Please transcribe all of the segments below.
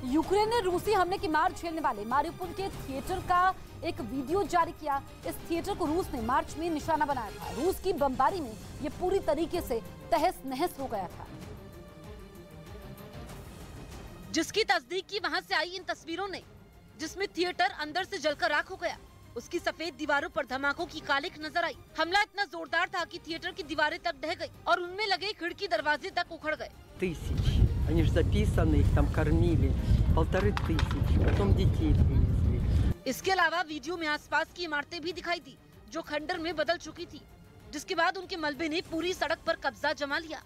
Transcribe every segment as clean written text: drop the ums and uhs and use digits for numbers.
Ukraine ने रूसी हमले की मार झेलने वाले मारिउपोल के थिएटर का एक वीडियो जारी किया। इस थिएटर को रूस ने मार्च में निशाना बनाया था। रूस की बमबारी में ये पूरी तरीके से तहस नहस हो गया था, जिसकी तस्दीक की वहां से आई इन तस्वीरों ने, जिसमें थिएटर अंदर से जलकर राख हो गया। उसकी सफेद दीवारों पर धमाकों की कालिख नजर आई। हमला इतना जोरदार था कि थिएटर की दीवारें तक ढह गई और उनमें लगे खिड़की दरवाजे तक उखड़ गए। Они же записаны, их там кормили. 1500, потом детей привезли. इसके अलावा वीडियो में आसपास की इमारतें भी दिखाई दी, जो खंडर में बदल चुकी थी, जिसके बाद उनके मलबे ने पूरी सड़क पर कब्जा जमा लिया।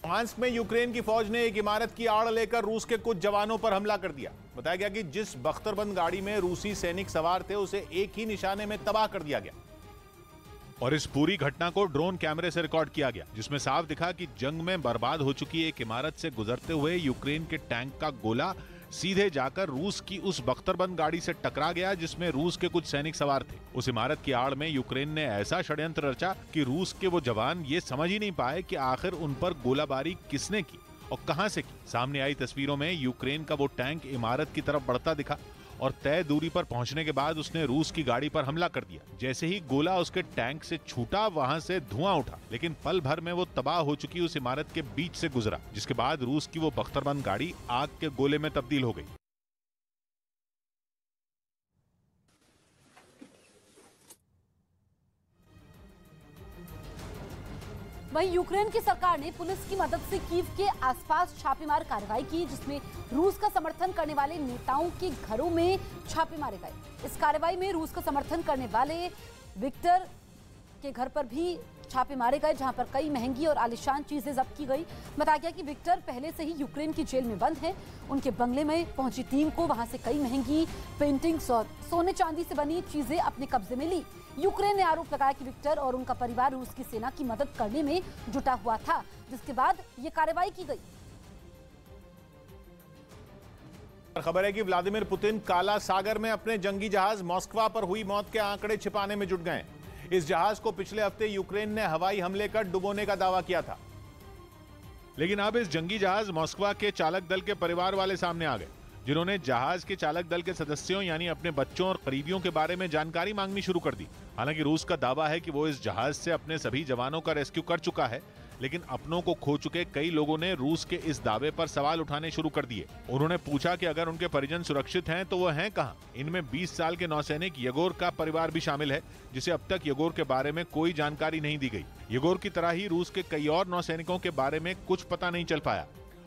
लुहांस्क में यूक्रेन की फौज ने एक इमारत की आड़ लेकर रूस के कुछ जवानों पर हमला कर दिया। बताया गया कि जिस बख्तरबंद गाड़ी में रूसी सैनिक सवार थे, उसे एक ही निशाने में तबाह कर दिया गया। और इस पूरी घटना को ड्रोन कैमरे से रिकॉर्ड किया गया, जिसमें साफ दिखा कि जंग में बर्बाद हो चुकी एक इमारत से गुजरते हुए यूक्रेन के टैंक का गोला सीधे जाकर रूस की उस बख्तरबंद गाड़ी से टकरा गया, जिसमें रूस के कुछ सैनिक सवार थे। उस इमारत की आड़ में यूक्रेन ने ऐसा षड्यंत्र रचा कि रूस के वो जवान ये समझ ही नहीं पाए कि आखिर उन पर गोलाबारी किसने की और कहां से की। सामने आई तस्वीरों में यूक्रेन का वो टैंक इमारत की तरफ बढ़ता दिखा और तय दूरी पर पहुंचने के बाद उसने रूस की गाड़ी पर हमला कर दिया। जैसे ही गोला उसके टैंक से छूटा, वहां से धुआं उठा, लेकिन पल भर में वो तबाह हो चुकी उस इमारत के बीच से गुजरा, जिसके बाद रूस की वो बख्तरबंद गाड़ी आग के गोले में तब्दील हो गई। वहीं यूक्रेन की सरकार ने पुलिस की मदद से कीव के आसपास छापेमार कार्रवाई की, जिसमें रूस का समर्थन करने वाले नेताओं के घरों में छापे मारे गए। इस कार्रवाई में रूस का समर्थन करने वाले विक्टर के घर पर भी छापे मारे गए, जहां पर कई महंगी और आलीशान चीजें जब्त की गई। बताया गया कि विक्टर पहले से ही यूक्रेन की जेल में बंद है। उनके बंगले में पहुंची टीम को वहां से कई महंगी पेंटिंग्स और सोने चांदी से बनी चीजें अपने कब्जे में ली। यूक्रेन ने आरोप लगाया कि विक्टर और उनका परिवार रूस की सेना की मदद करने में जुटा हुआ था, जिसके बाद ये कार्रवाई की गई। खबर है कि व्लादिमीर पुतिन काला सागर में अपने जंगी जहाज मॉस्कवा पर हुई मौत के आंकड़े छिपाने में जुट गए। इस जहाज को पिछले हफ्ते यूक्रेन ने हवाई हमले कर डुबोने का दावा किया था, लेकिन अब इस जंगी जहाज मॉस्कवा के चालक दल के परिवार वाले सामने आ गए, जिन्होंने जहाज के चालक दल के सदस्यों यानी अपने बच्चों और करीबियों के बारे में जानकारी मांगनी शुरू कर दी। हालांकि रूस का दावा है कि वो इस जहाज से अपने सभी जवानों का रेस्क्यू कर चुका है, लेकिन अपनों को खो चुके कई लोगों ने रूस के इस दावे पर सवाल उठाने शुरू कर दिए। उन्होंने पूछा कि अगर उनके परिजन सुरक्षित हैं तो वो हैं कहां। इनमें 20 साल के नौसैनिक येगोर का परिवार भी शामिल है, जिसे अब तक येगोर के बारे में कोई जानकारी नहीं दी गई। येगोर की तरह ही रूस के कई और नौसैनिकों के बारे में कुछ पता नहीं चल पाया।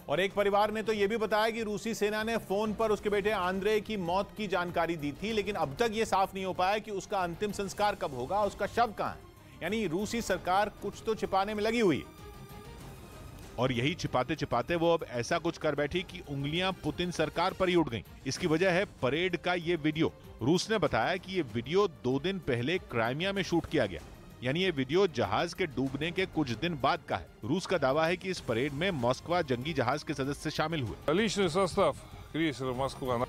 और एक परिवार ने तो यह भी बताया कि रूसी सेना ने फोन पर उसके बेटे आंद्रे की मौत की जानकारी दी थी, लेकिन अब तक यह साफ नहीं हो पाया कि उसका अंतिम संस्कार कब होगा, उसका शव कहां है। यानी रूसी सरकार कुछ तो छिपाने में लगी हुई है। और यही छिपाते छिपाते वो अब ऐसा कुछ कर बैठी कि उंगलियां पुतिन सरकार पर ही उठ गईं। इसकी वजह है परेड का ये वीडियो। रूस ने बताया कि ये वीडियो 2 दिन पहले क्राइमिया में शूट किया गया, यानी ये वीडियो जहाज के डूबने के कुछ दिन बाद का है। रूस का दावा है कि इस परेड में मॉस्कवा जंगी जहाज के सदस्य शामिल हुए,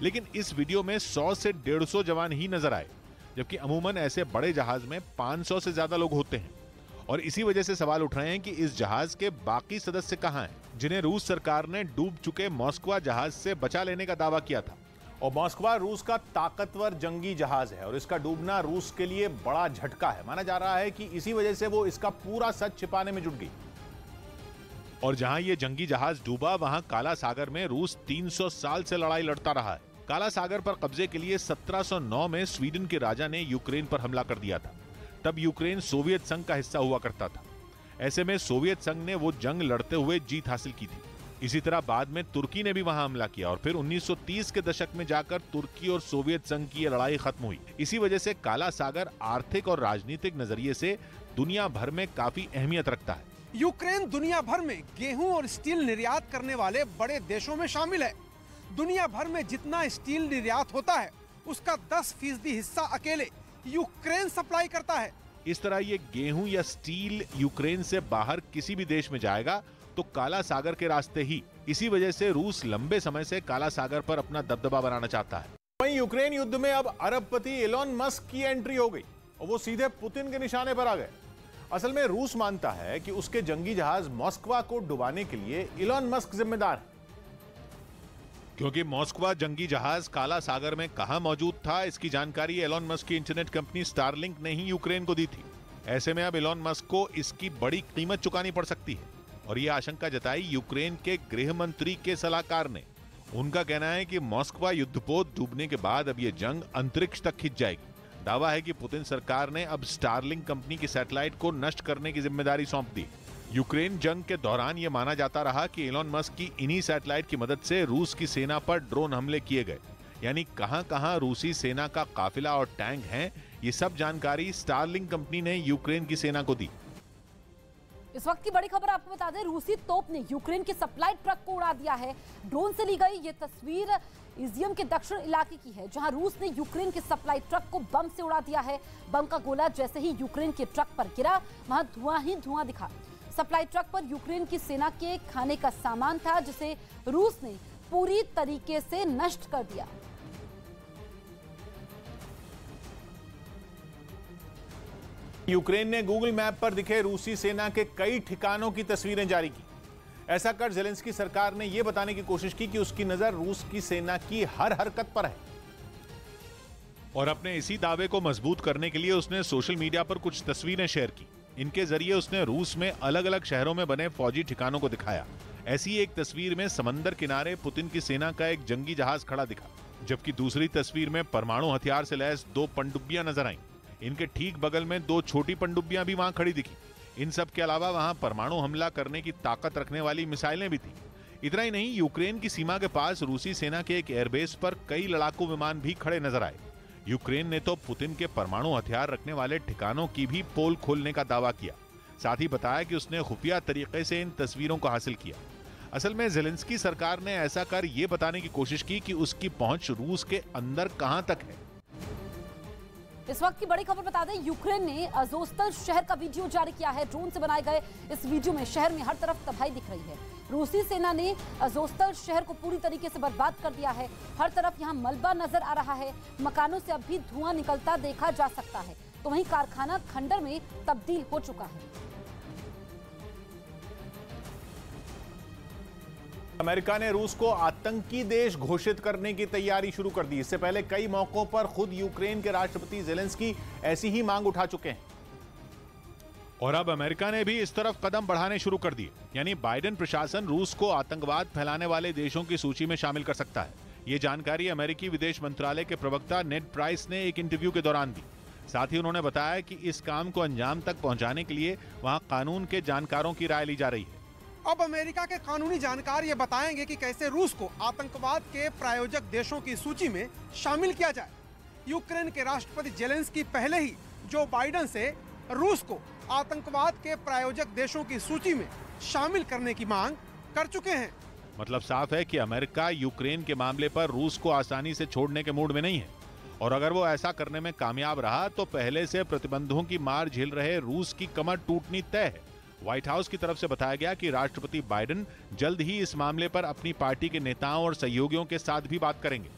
लेकिन इस वीडियो में 100 से 150 जवान ही नजर आए, जबकि अमूमन ऐसे बड़े जहाज में 500 से ज्यादा लोग होते हैं। और इसी वजह से सवाल उठ रहे हैं कि इस जहाज के बाकी सदस्य कहां हैं, जिन्हें रूस सरकार ने डूब चुके मॉस्कवा जहाज से बचा लेने का दावा किया था। और मॉस्कवा रूस का ताकतवर जंगी जहाज है और इसका डूबना रूस के लिए बड़ा झटका है। माना जा रहा है कि इसी वजह से वो इसका पूरा सच छिपाने में जुट गई। और जहां ये जंगी जहाज डूबा, वहां काला सागर में रूस 300 साल से लड़ाई लड़ता रहा है। काला सागर पर कब्जे के लिए 1709 में स्वीडन के राजा ने यूक्रेन पर हमला कर दिया था। तब यूक्रेन सोवियत संघ का हिस्सा हुआ करता था। ऐसे में सोवियत संघ ने वो जंग लड़ते हुए जीत हासिल की थी। इसी तरह बाद में तुर्की ने भी वहां हमला किया और फिर 1930 के दशक में जाकर तुर्की और सोवियत संघ की लड़ाई खत्म हुई। इसी वजह से काला सागर आर्थिक और राजनीतिक नजरिए से दुनिया भर में काफी अहमियत रखता है। यूक्रेन दुनिया भर में गेहूं और स्टील निर्यात करने वाले बड़े देशों में शामिल है। दुनिया भर में जितना स्टील निर्यात होता है, उसका 10% हिस्सा अकेले यूक्रेन सप्लाई करता है। इस तरह ये गेहूं या स्टील यूक्रेन से बाहर किसी भी देश में जाएगा तो काला सागर के रास्ते ही। इसी वजह से रूस लंबे समय से काला सागर पर अपना दबदबा बनाना चाहता है। वहीं यूक्रेन युद्ध में अब अरबपति इलॉन मस्क की एंट्री हो गई और वो सीधे पुतिन के निशाने पर आ गए। असल में रूस मानता है कि उसके जंगी जहाज मॉस्कवा को डुबाने के लिए इलॉन मस्क जिम्मेदार है। क्योंकि मॉस्कवा जंगी जहाज काला सागर में कहां मौजूद था, इसकी जानकारी एलोन मस्क की इंटरनेट कंपनी स्टारलिंक ने ही यूक्रेन को दी थी। ऐसे में अब एलोन मस्क को इसकी बड़ी कीमत चुकानी पड़ सकती है और ये आशंका जताई यूक्रेन के गृह मंत्री के सलाहकार ने। उनका कहना है कि मॉस्कवा युद्धपोत डूबने के बाद अब ये जंग अंतरिक्ष तक खिंच जाएगी। दावा है कि पुतिन सरकार ने अब स्टारलिंक कंपनी की सैटेलाइट को नष्ट करने की जिम्मेदारी सौंप दी। यूक्रेन जंग के दौरान यह माना जाता रहा कि एलोन मस्क की इन्हीं सैटेलाइट की मदद से रूस की सेना पर ड्रोन हमले किए गए। यानी कहां-कहां रूसी सेना का काफिला और टैंक हैं, ये सब जानकारी स्टारलिंक कंपनी ने यूक्रेन की सेना को दी। इस वक्त की बड़ी खबर आपको बता दें, रूसी तोप ने यूक्रेन के सप्लाई ट्रक को उड़ा दिया है। ड्रोन से ली गई ये तस्वीर इजियम के दक्षिण इलाके की है, जहां रूस ने यूक्रेन के सप्लाई ट्रक को बम से उड़ा दिया है। बम का गोला जैसे ही यूक्रेन के ट्रक पर गिरा, वहां धुआं ही धुआं दिखा। सप्लाई ट्रक पर यूक्रेन की सेना के खाने का सामान था, जिसे रूस ने पूरी तरीके से नष्ट कर दिया। यूक्रेन ने गूगल मैप पर दिखे रूसी सेना के कई ठिकानों की तस्वीरें जारी की। ऐसा कर ज़ेलेंस्की सरकार ने यह बताने की कोशिश की कि उसकी नजर रूस की सेना की हर हरकत पर है। और अपने इसी दावे को मजबूत करने के लिए उसने सोशल मीडिया पर कुछ तस्वीरें शेयर की। इनके जरिए उसने रूस में अलग अलग शहरों में बने फौजी ठिकानों को दिखाया। ऐसी एक तस्वीर में समंदर किनारे पुतिन की सेना का एक जंगी जहाज खड़ा दिखा, जबकि दूसरी तस्वीर में परमाणु हथियार से लैस 2 पनडुब्बियां नजर आईं। इनके ठीक बगल में 2 छोटी पनडुब्बियां भी वहां खड़ी दिखी। इन सब के अलावा वहां परमाणु हमला करने की ताकत रखने वाली मिसाइलें भी थी। इतना ही नहीं, यूक्रेन की सीमा के पास रूसी सेना के एक एयरबेस पर कई लड़ाकू विमान भी खड़े नजर आए। यूक्रेन ने तो पुतिन के परमाणु हथियार रखने वाले ठिकानों की भी पोल खोलने का दावा किया। साथ ही बताया कि उसने खुफिया तरीके से इन तस्वीरों को हासिल किया। असल में ज़ेलेंस्की सरकार ने ऐसा कर यह बताने की कोशिश की कि उसकी पहुंच रूस के अंदर कहां तक है। इस वक्त की बड़ी खबर बता दें, यूक्रेन ने अजोस्तल शहर का वीडियो जारी किया है। ड्रोन से बनाए गए इस वीडियो में शहर में हर तरफ तबाही दिख रही है। रूसी सेना ने अजोस्तल शहर को पूरी तरीके से बर्बाद कर दिया है। हर तरफ यहां मलबा नजर आ रहा है। मकानों से अब भी धुआं निकलता देखा जा सकता है, तो वहीं कारखाना खंडर में तब्दील हो चुका है। अमेरिका ने रूस को आतंकी देश घोषित करने की तैयारी शुरू कर दी। इससे पहले कई मौकों पर खुद यूक्रेन के राष्ट्रपति ज़ेलेंस्की ऐसी ही मांग उठा चुके हैं। और अब अमेरिका ने भी इस तरफ कदम बढ़ाने शुरू कर दिए। यानी बाइडेन प्रशासन रूस को आतंकवाद फैलाने वाले देशों की सूची में शामिल कर सकता है। ये जानकारी अमेरिकी विदेश मंत्रालय के प्रवक्ता नेड प्राइस ने एक इंटरव्यू के दौरान दी। साथ ही उन्होंने बताया कि इस काम को अंजाम तक पहुंचाने के लिए वहां कानून के जानकारों की राय ली जा रही है। अब अमेरिका के कानूनी जानकार ये बताएंगे कि कैसे रूस को आतंकवाद के प्रायोजक देशों की सूची में शामिल किया जाए। यूक्रेन के राष्ट्रपति ज़ेलेंस्की पहले ही जो बाइडेन से रूस को आतंकवाद के प्रायोजक देशों की सूची में शामिल करने की मांग कर चुके हैं। मतलब साफ है कि अमेरिका यूक्रेन के मामले पर रूस को आसानी से छोड़ने के मूड में नहीं है। और अगर वो ऐसा करने में कामयाब रहा तो पहले से प्रतिबंधों की मार झेल रहे रूस की कमर टूटनी तय है। व्हाइट हाउस की तरफ से बताया गया कि राष्ट्रपति बाइडेन जल्द ही इस मामले पर अपनी पार्टी के नेताओं और सहयोगियों के साथ भी बात करेंगे।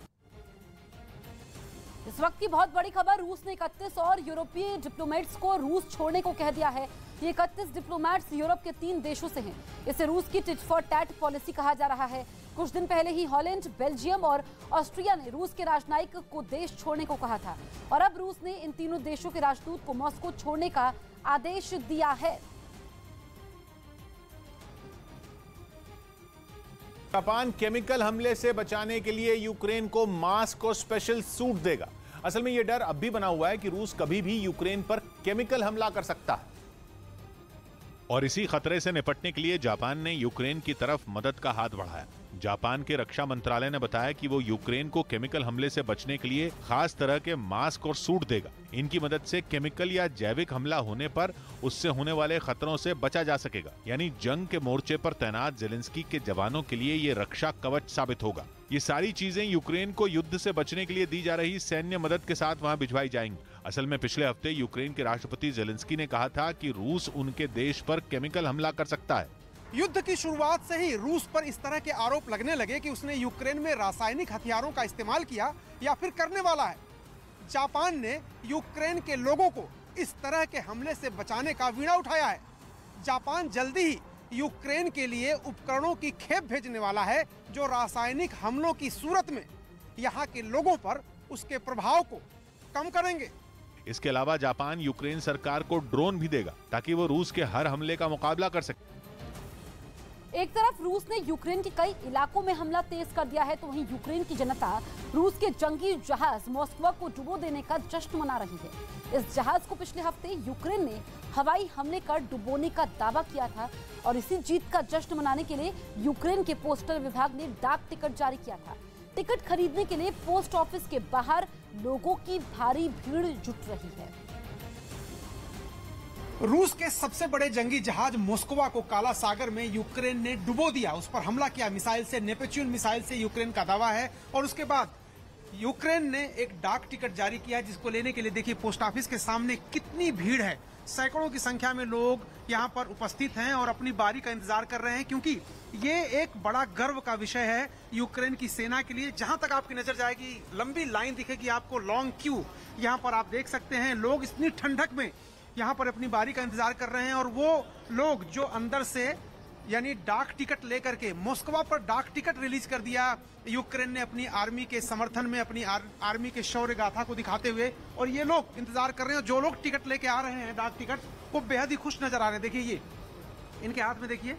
इस वक्त की बहुत बड़ी खबर, रूस ने 31 और यूरोपीय डिप्लोमेट्स को रूस छोड़ने को कह दिया है। ये 31 डिप्लोमेट्स यूरोप के 3 देशों से हैं। इसे रूस की टिट फॉर टैट पॉलिसी कहा जा रहा है। कुछ दिन पहले ही हॉलैंड, बेल्जियम और ऑस्ट्रिया ने रूस के राजनयिक को देश छोड़ने को कहा था और अब रूस ने इन तीनों देशों के राजदूत को मॉस्को छोड़ने का आदेश दिया है। जापान केमिकल हमले से बचाने के लिए यूक्रेन को मास्क और स्पेशल सूट देगा। असल में यह डर अब भी बना हुआ है कि रूस कभी भी यूक्रेन पर केमिकल हमला कर सकता है और इसी खतरे से निपटने के लिए जापान ने यूक्रेन की तरफ मदद का हाथ बढ़ाया। जापान के रक्षा मंत्रालय ने बताया कि वो यूक्रेन को केमिकल हमले से बचने के लिए खास तरह के मास्क और सूट देगा। इनकी मदद से केमिकल या जैविक हमला होने पर उससे होने वाले खतरों से बचा जा सकेगा। यानी जंग के मोर्चे पर तैनात ज़ेलेंस्की के जवानों के लिए ये रक्षा कवच साबित होगा। ये सारी चीजें यूक्रेन को युद्ध से बचने के लिए दी जा रही सैन्य मदद के साथ वहां भिजवाई जाएंगी। असल में पिछले हफ्ते यूक्रेन के राष्ट्रपति ज़ेलेंस्की ने कहा था कि रूस उनके देश पर केमिकल हमला कर सकता है। युद्ध की शुरुआत से ही रूस पर इस तरह के आरोप लगने लगे कि उसने यूक्रेन में रासायनिक हथियारों का इस्तेमाल किया या फिर करने वाला है। जापान ने यूक्रेन के लोगों को इस तरह के हमले से बचाने का बीड़ा उठाया है। जापान जल्दी ही यूक्रेन के लिए उपकरणों की खेप भेजने वाला है जो रासायनिक हमलों की सूरत में यहाँ के लोगों पर उसके प्रभाव को कम करेंगे। इसके अलावा जापान यूक्रेन सरकार को ड्रोन भी देगा ताकि वो रूस के हर हमले का मुकाबला कर सके। एक तरफ रूस ने यूक्रेन के कई इलाकों में हमला तेज कर दिया है, तो वहीं यूक्रेन की जनता रूस के जंगी जहाज मॉस्को को डुबो देने का जश्न मना रही है। इस जहाज को पिछले हफ्ते यूक्रेन ने हवाई हमले कर डुबोने का दावा किया था और इसी जीत का जश्न मनाने के लिए यूक्रेन के पोस्टल विभाग ने डाक टिकट जारी किया था। टिकट खरीदने के लिए पोस्ट ऑफिस के बाहर लोगों की भारी भीड़ जुट रही है। रूस के सबसे बड़े जंगी जहाज मॉस्को को काला सागर में यूक्रेन ने डुबो दिया, उस पर हमला किया मिसाइल से, नेपच्यून मिसाइल से यूक्रेन का दावा है। और उसके बाद यूक्रेन ने एक डाक टिकट जारी किया जिसको लेने के लिए देखिए पोस्ट ऑफिस के सामने कितनी भीड़ है। सैकड़ों की संख्या में लोग यहाँ पर उपस्थित हैं और अपनी बारी का इंतजार कर रहे हैं, क्योंकि ये एक बड़ा गर्व का विषय है यूक्रेन की सेना के लिए। जहां तक आपकी नजर जाएगी लंबी लाइन दिखेगी आपको, लॉन्ग क्यू यहाँ पर आप देख सकते हैं। लोग इतनी ठंडक में यहाँ पर अपनी बारी का इंतजार कर रहे हैं और वो लोग जो अंदर से यानी डाक टिकट लेकर के मॉस्को पर डाक टिकट रिलीज कर दिया यूक्रेन ने अपनी आर्मी के समर्थन में, अपनी आर्मी के शौर्य गाथा को दिखाते हुए। और ये लोग इंतजार कर रहे हैं, जो लोग टिकट लेके आ रहे हैं डाक टिकट, वो बेहद ही खुश नजर आ रहे हैं। देखिए ये इनके हाथ में देखिए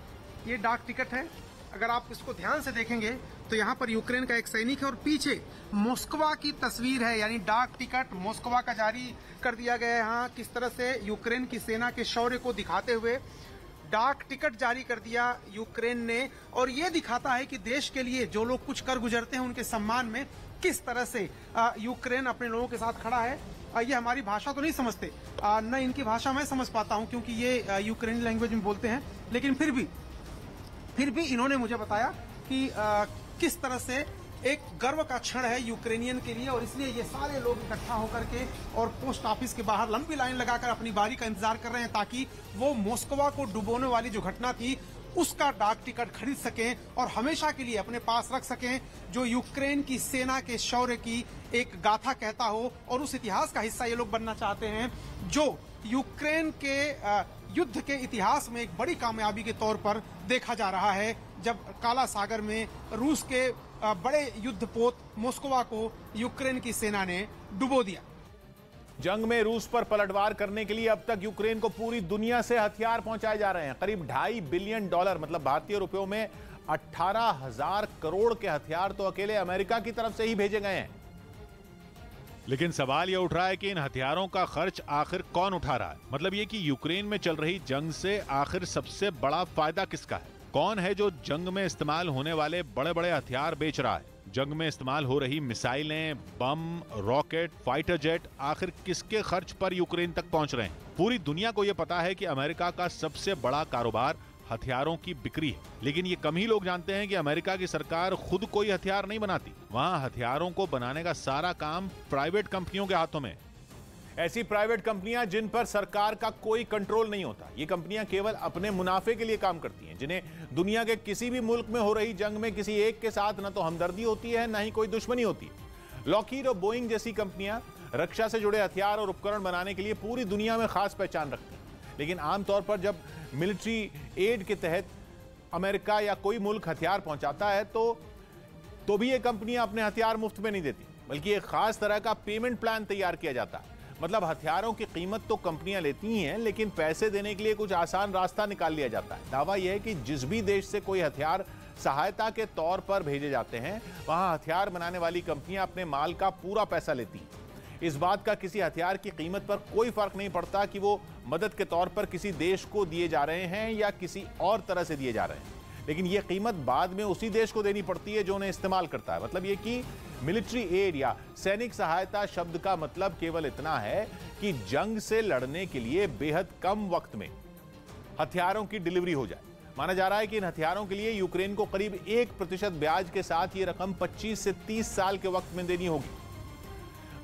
ये डाक टिकट है। अगर आप इसको ध्यान से देखेंगे तो यहाँ पर यूक्रेन का एक सैनिक है और पीछे मॉस्को की तस्वीर है, यानी डाक टिकट मॉस्को का जारी कर दिया गया है। यहाँ किस तरह से यूक्रेन की सेना के शौर्य को दिखाते हुए डाक टिकट जारी कर दिया यूक्रेन ने। और ये दिखाता है कि देश के लिए जो लोग कुछ कर गुजरते हैं उनके सम्मान में किस तरह से यूक्रेन अपने लोगों के साथ खड़ा है। ये हमारी भाषा तो नहीं समझते, न इनकी भाषा मैं समझ पाता हूँ क्योंकि ये यूक्रेनी लैंग्वेज में बोलते हैं, लेकिन फिर भी इन्होंने मुझे बताया कि किस तरह से एक गर्व का क्षण है यूक्रेनियन के लिए। और इसलिए ये सारे लोग इकट्ठा होकर के और पोस्ट ऑफिस के बाहर लंबी लाइन लगाकर अपनी बारी का इंतजार कर रहे हैं ताकि वो मॉस्को को डुबोने वाली जो घटना थी उसका डाक टिकट खरीद सकें और हमेशा के लिए अपने पास रख सकें, जो यूक्रेन की सेना के शौर्य की एक गाथा कहता हो। और उस इतिहास का हिस्सा ये लोग बनना चाहते हैं जो यूक्रेन के युद्ध के इतिहास में एक बड़ी कामयाबी के तौर पर देखा जा रहा है, जब काला सागर में रूस के बड़े युद्धपोत मॉस्को को यूक्रेन की सेना ने डुबो दिया। जंग में रूस पर पलटवार करने के लिए अब तक यूक्रेन को पूरी दुनिया से हथियार पहुंचाए जा रहे हैं। करीब $2.5 बिलियन मतलब भारतीय रुपयों में 18,000 करोड़ के हथियार तो अकेले अमेरिका की तरफ से ही भेजे गए हैं। लेकिन सवाल यह उठ रहा है कि इन हथियारों का खर्च आखिर कौन उठा रहा है। मतलब ये कि यूक्रेन में चल रही जंग से आखिर सबसे बड़ा फायदा किसका है? कौन है जो जंग में इस्तेमाल होने वाले बड़े बड़े हथियार बेच रहा है? जंग में इस्तेमाल हो रही मिसाइलें, बम, रॉकेट, फाइटर जेट आखिर किसके खर्च पर यूक्रेन तक पहुंच रहे हैं? पूरी दुनिया को यह पता है कि अमेरिका का सबसे बड़ा कारोबार हथियारों की बिक्री है, लेकिन ये कम ही लोग जानते हैं कि अमेरिका की सरकार खुद कोई हथियार नहीं बनाती। वहां हथियारों को बनाने का सारा काम प्राइवेट कंपनियों के हाथों में। ऐसी प्राइवेट कंपनियां जिन पर सरकार का कोई कंट्रोल नहीं होता। ये कंपनियां केवल अपने मुनाफे के लिए काम करती हैं, जिन्हें दुनिया के किसी भी मुल्क में हो रही जंग में किसी एक के साथ न तो हमदर्दी होती है, न ही कोई दुश्मनी होती है। लॉकहीड और बोइंग जैसी कंपनियां रक्षा से जुड़े हथियार और उपकरण बनाने के लिए पूरी दुनिया में खास पहचान रखती हैं, लेकिन आमतौर पर जब मिलिट्री एड के तहत अमेरिका या कोई मुल्क हथियार पहुंचाता है तो भी ये कंपनियां अपने हथियार मुफ्त में नहीं देती, बल्कि एक खास तरह का पेमेंट प्लान तैयार किया जाता है। मतलब हथियारों की कीमत तो कंपनियां लेती हैं, लेकिन पैसे देने के लिए कुछ आसान रास्ता निकाल लिया जाता है। दावा यह है कि जिस भी देश से कोई हथियार सहायता के तौर पर भेजे जाते हैं, वहां हथियार बनाने वाली कंपनियां अपने माल का पूरा पैसा लेती हैं। इस बात का किसी हथियार की कीमत पर कोई फर्क नहीं पड़ता कि वो मदद के तौर पर किसी देश को दिए जा रहे हैं या किसी और तरह से दिए जा रहे हैं, लेकिन ये कीमत बाद में उसी देश को देनी पड़ती है जो उन्हें इस्तेमाल करता है। मतलब ये कि मिलिट्री एड या सैनिक सहायता शब्द का मतलब केवल इतना है कि जंग से लड़ने के लिए बेहद कम वक्त में हथियारों की डिलीवरी हो जाए। माना जा रहा है कि इन हथियारों के लिए यूक्रेन को करीब 1% ब्याज के साथ ये रकम 25 से 30 साल के वक्त में देनी होगी।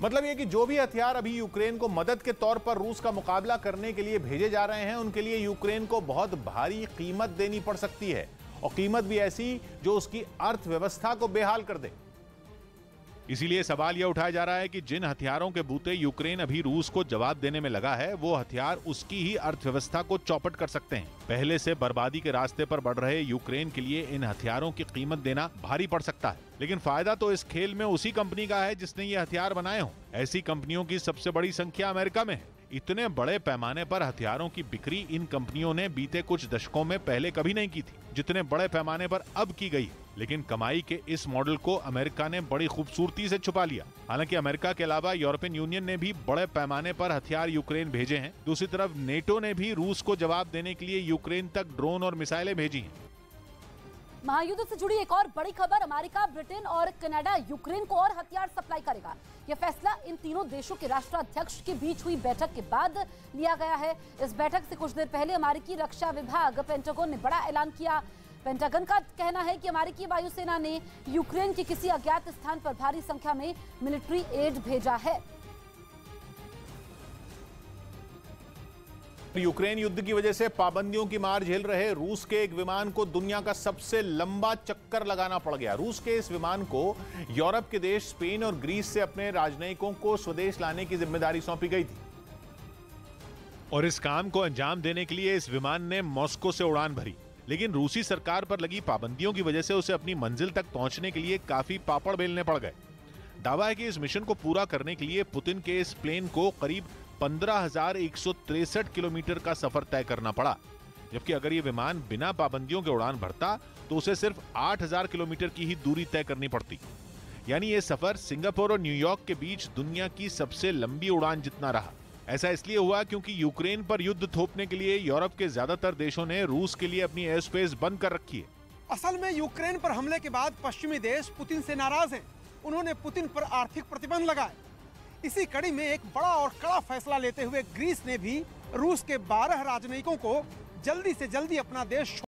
मतलब ये कि जो भी हथियार अभी यूक्रेन को मदद के तौर पर रूस का मुकाबला करने के लिए भेजे जा रहे हैं, उनके लिए यूक्रेन को बहुत भारी कीमत देनी पड़ सकती है, और कीमत भी ऐसी जो उसकी अर्थव्यवस्था को बेहाल कर दे। इसीलिए सवाल यह उठाया जा रहा है कि जिन हथियारों के बूते यूक्रेन अभी रूस को जवाब देने में लगा है, वो हथियार उसकी ही अर्थव्यवस्था को चौपट कर सकते हैं। पहले से बर्बादी के रास्ते पर बढ़ रहे यूक्रेन के लिए इन हथियारों की कीमत देना भारी पड़ सकता है। लेकिन फायदा तो इस खेल में उसी कंपनी का है जिसने ये हथियार बनाए हों। ऐसी कंपनियों की सबसे बड़ी संख्या अमेरिका में है। इतने बड़े पैमाने पर हथियारों की बिक्री इन कंपनियों ने बीते कुछ दशकों में पहले कभी नहीं की थी, जितने बड़े पैमाने पर अब की गई। लेकिन कमाई के इस मॉडल को अमेरिका ने बड़ी खूबसूरती से छुपा लिया। हालांकि अमेरिका के अलावा यूरोपियन यूनियन ने भी बड़े पैमाने पर हथियार यूक्रेन भेजे हैं। दूसरी तरफ नेटो ने भी रूस को जवाब देने के लिए यूक्रेन तक ड्रोन और मिसाइलें भेजी हैं। महायुद्ध से जुड़ी एक और बड़ी खबर, अमेरिका, ब्रिटेन और कनाडा यूक्रेन को और हथियार सप्लाई करेगा। यह फैसला इन तीनों देशों के राष्ट्राध्यक्ष के बीच हुई बैठक के बाद लिया गया है। इस बैठक से कुछ देर पहले अमेरिकी रक्षा विभाग पेंटागन ने बड़ा ऐलान किया। पेंटागन का कहना है कि अमेरिकी वायुसेना ने यूक्रेन के किसी अज्ञात स्थान पर भारी संख्या में मिलिट्री एड भेजा है। यूक्रेन युद्ध की वजह से पाबंदियों की मार झेल रहे रूस के एक विमान को दुनिया का सबसे लंबा चक्कर लगाना पड़ गया। रूस के इस विमान को यूरोप के देश स्पेन और ग्रीस से अपने राजनयिकों को स्वदेश लाने की जिम्मेदारी सौंपी गई थी और इस काम को अंजाम देने के लिए इस विमान ने मॉस्को से उड़ान भरी। लेकिन रूसी सरकार पर लगी पाबंदियों की वजह से उसे अपनी मंजिल तक पहुंचने के लिए काफी पापड़ बेलने पड़ गए। दावा है कि इस मिशन को पूरा करने के लिए पुतिन के इस प्लेन को करीब 15,163 किलोमीटर का सफर तय करना पड़ा, जबकि अगर ये विमान बिना पाबंदियों के उड़ान भरता तो उसे सिर्फ 8,000 किलोमीटर की ही दूरी तय करनी पड़ती। यानी ये सफर सिंगापुर और न्यूयॉर्क के बीच दुनिया की सबसे लंबी उड़ान जितना रहा। ऐसा इसलिए हुआ क्योंकि यूक्रेन पर युद्ध थोपने के लिए यूरोप के ज्यादातर देशों ने रूस के लिए अपनी एयर स्पेस बंद कर रखी है। असल में यूक्रेन पर हमले के बाद पश्चिमी देश पुतिन से नाराज हैं। उन्होंने पुतिन पर आर्थिक प्रतिबंध लगाए। इसी कड़ी में एक बड़ा और कड़ा फैसला लेते हुए ग्रीस ने भी रूस के 12 राजनयिकों को जल्दी से जल्दी अपना देश